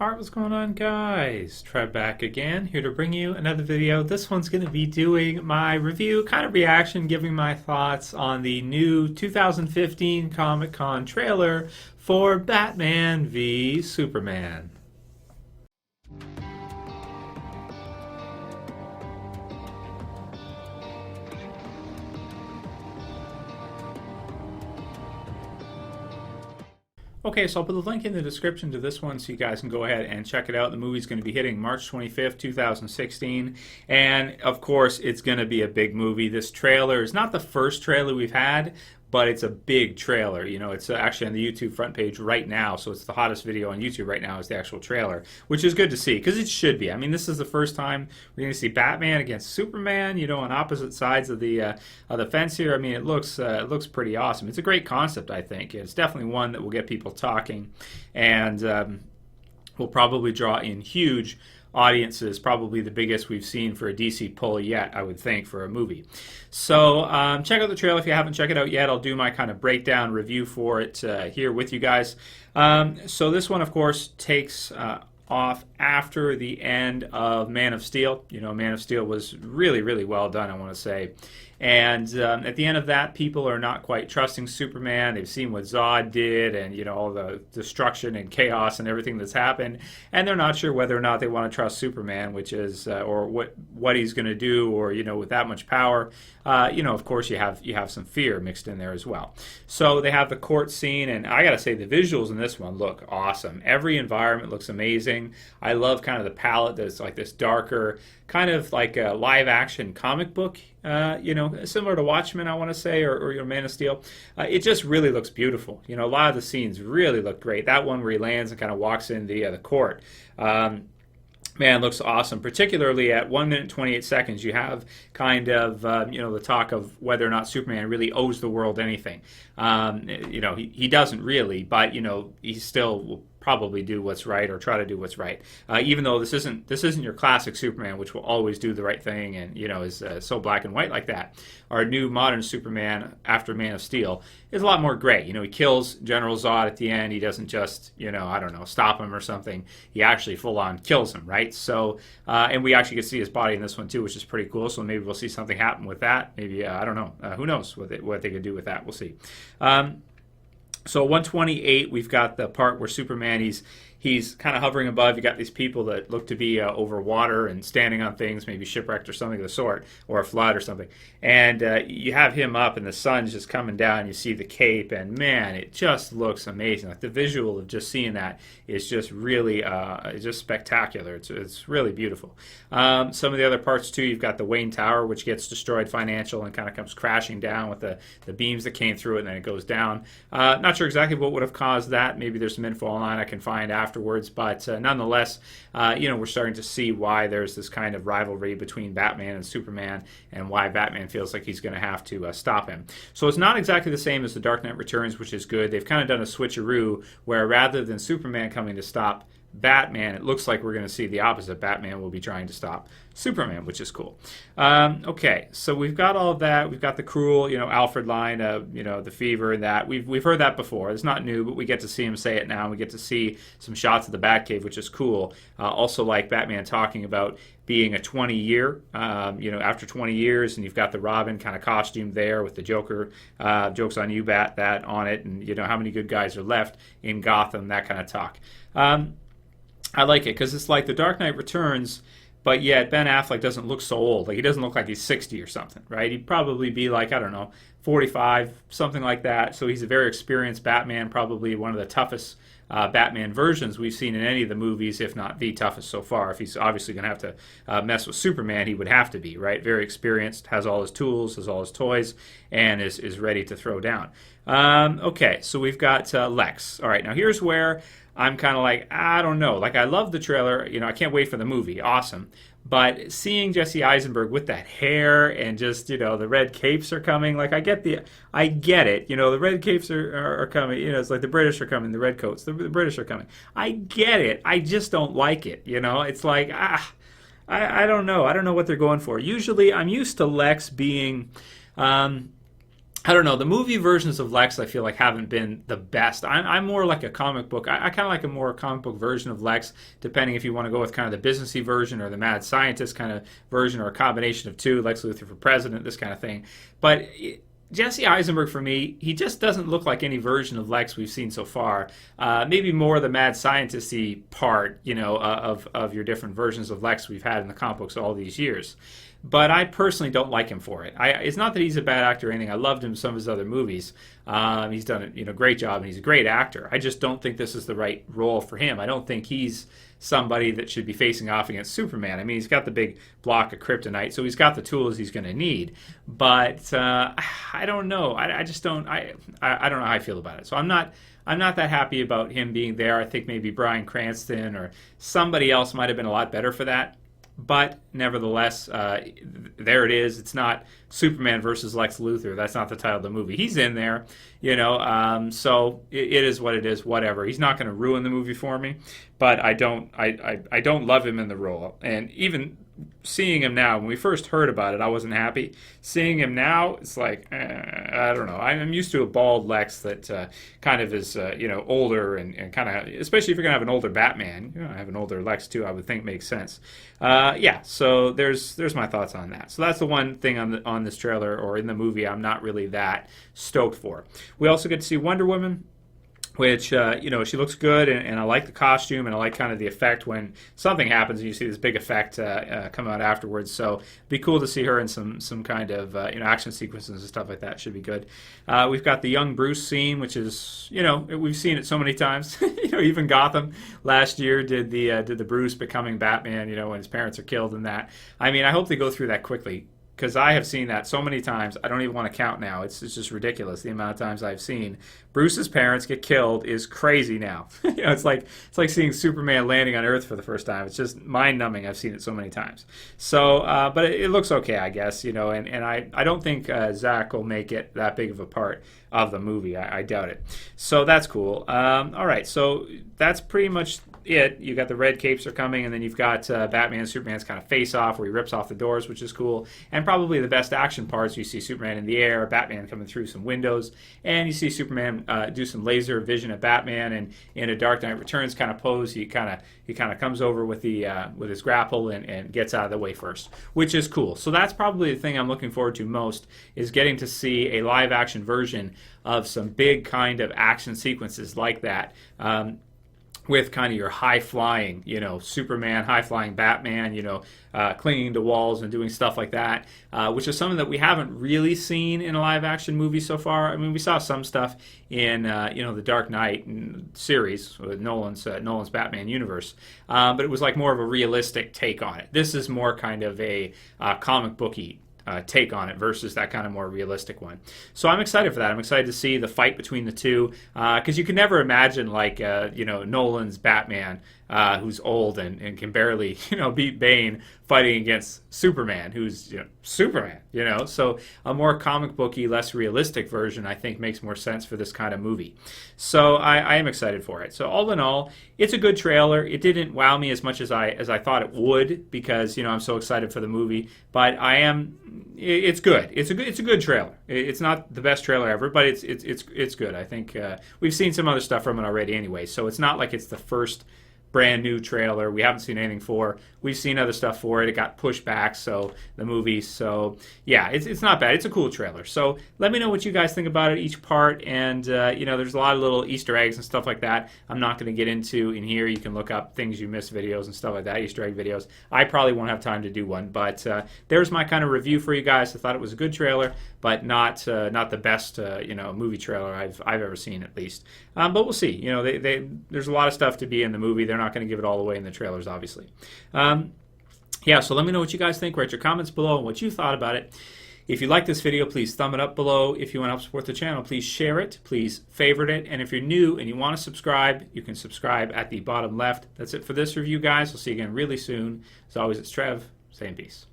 Alright, what's going on, guys? Trev back again, here to bring you another video. This one's going to be doing my review, kind of reaction, giving my thoughts on the new 2015 Comic-Con trailer for Batman v Superman. Okay, so I'll put the link in the description to this one so you guys can go ahead and check it out. The movie's going to be hitting March 25th, 2016. And, of course, it's going to be a big movie. This trailer is not the first trailer we've had, but it's a big trailer. You know, it's actually on the YouTube front page right now, so it's the hottest video on YouTube right now is the actual trailer, which is good to see, because it should be. I mean, this is the first time we're going to see Batman against Superman, you know, on opposite sides of the fence here. I mean, it looks pretty awesome. It's a great concept, I think. It's definitely one that will get people talking, and will probably draw in huge audiences, probably the biggest we've seen for a DC pull yet, I would think, for a movie. So check out the trailer if you haven't checked it out yet. I'll do my kind of breakdown review for it here with you guys. So this one, of course, takes off after the end of Man of Steel. You know, Man of Steel was really, really well done, I want to say. And at the end of that, people are not quite trusting Superman. They've seen what Zod did and, you know, all the destruction and chaos and everything that's happened. And they're not sure whether or not they want to trust Superman, which is, or what he's going to do, or, you know, with that much power. You know, of course, you have some fear mixed in there as well. So they have the court scene, and I got to say the visuals in this one look awesome. Every environment looks amazing. I love kind of the palette that's like this darker, kind of like a live-action comic book, you know, similar to Watchmen, I want to say, or your Man of Steel. It just really looks beautiful. You know, a lot of the scenes really look great. That one where he lands and kind of walks in the court. Man, looks awesome. Particularly at 1 minute 28 seconds, you have kind of you know, the talk of whether or not Superman really owes the world anything. You know, he doesn't really, but you know, he still will probably do what's right or try to do what's right. Even though this isn't your classic Superman, which will always do the right thing and, you know, is so black and white like that. Our new modern Superman after Man of Steel is a lot more gray. You know, he kills General Zod at the end. He doesn't just, you know, I don't know, stop him or something. He actually full on kills him, right? So, and we actually get to see his body in this one too, which is pretty cool. So maybe we'll see something happen with that. Maybe, I don't know. Who knows what they could do with that. We'll see. So 128, we've got the part where Superman, he's kind of hovering above. You got these people that look to be over water and standing on things, maybe shipwrecked or something of the sort, or a flood or something. And you have him up, and the sun's just coming down. You see the cape, and man, it just looks amazing. Like the visual of just seeing that is just really, it's just spectacular. It's really beautiful. Some of the other parts too, you've got the Wayne Tower, which gets destroyed financial and kind of comes crashing down with the beams that came through it, and then it goes down. Not sure exactly what would have caused that. Maybe there's some info online I can find afterwards, but nonetheless, you know, we're starting to see why there's this kind of rivalry between Batman and Superman, and why Batman feels like he's going to have to stop him. So it's not exactly the same as The Dark Knight Returns, which is good. They've kind of done a switcheroo where rather than Superman coming to stop Batman, it looks like we're going to see the opposite. Batman will be trying to stop Superman, which is cool. Okay, so we've got all of that. We've got the cruel, you know, Alfred line, you know, the fever and that. We've heard that before. It's not new, but we get to see him say it now. We get to see some shots of the Batcave, which is cool. Also, like Batman talking about being a 20-year, you know, after 20 years, and you've got the Robin kind of costume there with the Joker, jokes on you, Bat, that on it, and, you know, how many good guys are left in Gotham, that kind of talk. I like it because it's like The Dark Knight Returns, but yet Ben Affleck doesn't look so old. Like, he doesn't look like he's 60 or something, right? He'd probably be like, I don't know, 45, something like that. So he's a very experienced Batman, probably one of the toughest Batman versions we've seen in any of the movies, if not the toughest so far. If he's obviously going to have to mess with Superman, he would have to be, right? Very experienced, has all his tools, has all his toys, and is ready to throw down. Okay, so we've got Lex. All right, now here's where I'm kind of like, I don't know. Like, I love the trailer. You know, I can't wait for the movie. Awesome. But seeing Jesse Eisenberg with that hair and just, you know, the red capes are coming. Like, I get it. You know, the red capes are coming. You know, it's like the British are coming, the red coats. The British are coming. I get it. I just don't like it. You know, it's like, I don't know. I don't know what they're going for. Usually, I'm used to Lex being, I don't know. The movie versions of Lex, I feel like, haven't been the best. I'm more like a comic book. I kind of like a more comic book version of Lex, depending if you want to go with kind of the businessy version or the mad scientist kind of version, or a combination of two, Lex Luthor for president, this kind of thing. But Jesse Eisenberg, for me, he just doesn't look like any version of Lex we've seen so far. Maybe more the mad scientist-y part, of your different versions of Lex we've had in the comic books all these years. But I personally don't like him for it. It's not that he's a bad actor or anything. I loved him in some of his other movies. He's done a great job, and he's a great actor. I just don't think this is the right role for him. I don't think he's somebody that should be facing off against Superman. I mean, he's got the big block of kryptonite, so he's got the tools he's going to need. But I don't know. I just don't. I don't know how I feel about it. So I'm not that happy about him being there. I think maybe Bryan Cranston or somebody else might have been a lot better for that. But nevertheless, there it is. It's not Superman versus Lex Luthor. That's not the title of the movie. He's in there, so it is what it is. Whatever. He's not going to ruin the movie for me, but I don't love him in the role. And even seeing him now, when we first heard about it, I wasn't happy. Seeing him now, it's like, I don't know. I'm used to a bald Lex that kind of is, older and kind of, especially if you're going to have an older Batman. You're going to have an older Lex too, I would think makes sense. So there's my thoughts on that. So that's the one thing on this trailer or in the movie I'm not really that stoked for. We also get to see Wonder Woman, which, she looks good, and I like the costume, and I like kind of the effect when something happens and you see this big effect come out afterwards. So it'd be cool to see her in some kind of, action sequences and stuff like that. Should be good. We've got the young Bruce scene, which is, we've seen it so many times. Even Gotham last year did the Bruce becoming Batman, when his parents are killed and that. I mean, I hope they go through that quickly, because I have seen that so many times, I don't even want to count now. It's just ridiculous. The amount of times I've seen Bruce's parents get killed is crazy now. It's like seeing Superman landing on Earth for the first time. It's just mind-numbing. I've seen it so many times. So, but it looks okay, I guess. And I don't think Zach will make it that big of a part of the movie. I doubt it. So that's cool. All right, so that's pretty much it. You got the red capes are coming, and then you've got Batman and Superman's kind of face off where he rips off the doors, which is cool. And probably the best action parts, you see Superman in the air, Batman coming through some windows, and you see Superman do some laser vision at Batman, and in a Dark Knight Returns kind of pose, he kind of comes over with his grapple and gets out of the way first, which is cool. So that's probably the thing I'm looking forward to most, is getting to see a live action version of some big kind of action sequences like that. With kind of your high-flying, Superman, high-flying Batman, clinging to walls and doing stuff like that, which is something that we haven't really seen in a live-action movie so far. I mean, we saw some stuff in, the Dark Knight series, with Nolan's Batman universe, but it was like more of a realistic take on it. This is more kind of a comic booky take on it versus that kind of more realistic one. So I'm excited for that. I'm excited to see the fight between the two, because you can never imagine Nolan's Batman, who's old and can barely beat Bane, fighting against Superman, who's Superman. So a more comic booky, less realistic version, I think, makes more sense for this kind of movie. So I am excited for it. So all in all, it's a good trailer. It didn't wow me as much as I thought it would, because I'm so excited for the movie. But it's good. It's a good trailer. It's not the best trailer ever, but it's good. I think we've seen some other stuff from it already anyway. So it's not like it's the first brand new trailer we haven't seen anything for. We've seen other stuff for it. It got pushed back, so the movie. So yeah, it's not bad. It's a cool trailer. So let me know what you guys think about it, each part. And there's a lot of little Easter eggs and stuff like that I'm not going to get into in here. You can look up things you missed videos and stuff like that, Easter egg videos. I probably won't have time to do one, but there's my kind of review for you guys. I thought it was a good trailer, but not the best movie trailer I've ever seen, at least. But we'll see. There's a lot of stuff to be in the movie. They're not going to give it all away in the trailers, obviously. So let me know what you guys think. Write your comments below and what you thought about it. If you like this video, please thumb it up below. If you want to help support the channel, please share it. Please favorite it. And if you're new and you want to subscribe, you can subscribe at the bottom left. That's it for this review, guys. We'll see you again really soon. As always, it's Trev. Stay in peace.